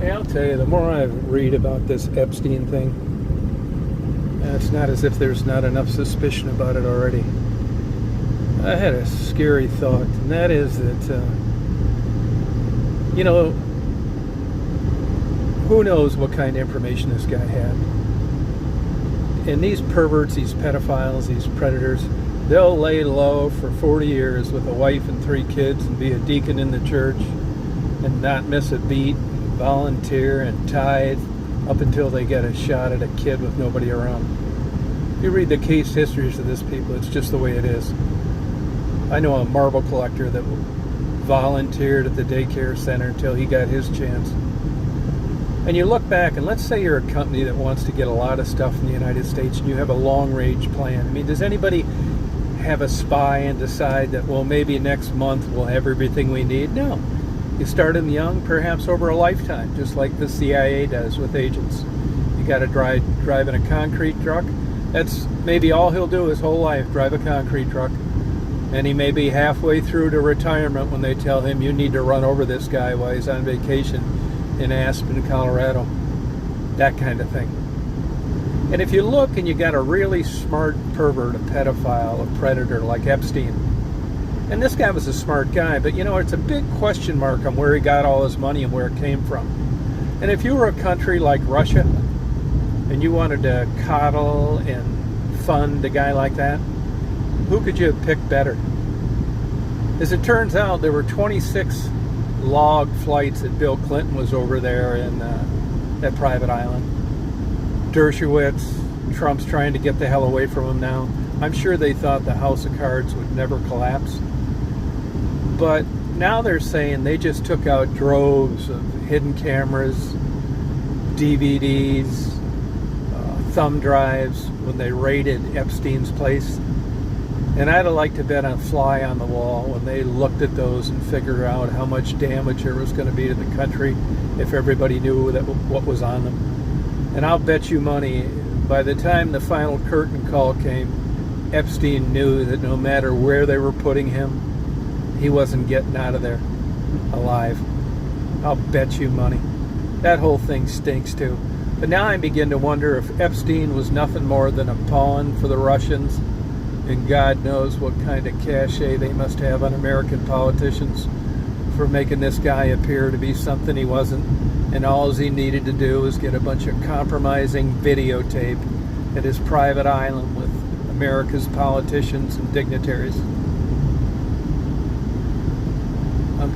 Hey, I'll tell you, the more I read about this Epstein thing, it's not as if there's not enough suspicion about it already. I had a scary thought, and that is that, who knows what kind of information this guy had. And these perverts, these pedophiles, these predators, they'll lay low for 40 years with a wife and 3 kids and be a deacon in the church and not miss a beat, volunteer and tithe up until they get a shot at a kid with nobody around. If you read the case histories of these people, it's just the way it is. I know a marble collector that volunteered at the daycare center until he got his chance. And you look back, and let's say you're a company that wants to get a lot of stuff in the United States and you have a long-range plan. I mean, does anybody have a spy and decide that, well, maybe next month we'll have everything we need? No. You start them young, perhaps over a lifetime, just like the CIA does with agents. You got to drive in a concrete truck. That's maybe all he'll do his whole life, drive a concrete truck. And he may be halfway through to retirement when they tell him you need to run over this guy while he's on vacation in Aspen, Colorado. That kind of thing. And if you look and you got a really smart pervert, a pedophile, a predator like Epstein, and this guy was a smart guy, but it's a big question mark on where he got all his money and where it came from. And if you were a country like Russia and you wanted to coddle and fund a guy like that, who could you have picked better? As it turns out, there were 26 log flights that Bill Clinton was over there in that private island. Dershowitz, Trump's trying to get the hell away from him now. I'm sure they thought the House of Cards would never collapse. But now they're saying they just took out droves of hidden cameras, DVDs, thumb drives when they raided Epstein's place. And I'd like to bet a fly on the wall when they looked at those and figured out how much damage there was going to be to the country if everybody knew that what was on them. And I'll bet you money, by the time the final curtain call came, Epstein knew that no matter where they were putting him, he wasn't getting out of there alive. I'll bet you money. That whole thing stinks too. But now I begin to wonder if Epstein was nothing more than a pawn for the Russians, and God knows what kind of cachet they must have on American politicians for making this guy appear to be something he wasn't, and all he needed to do was get a bunch of compromising videotape at his private island with America's politicians and dignitaries.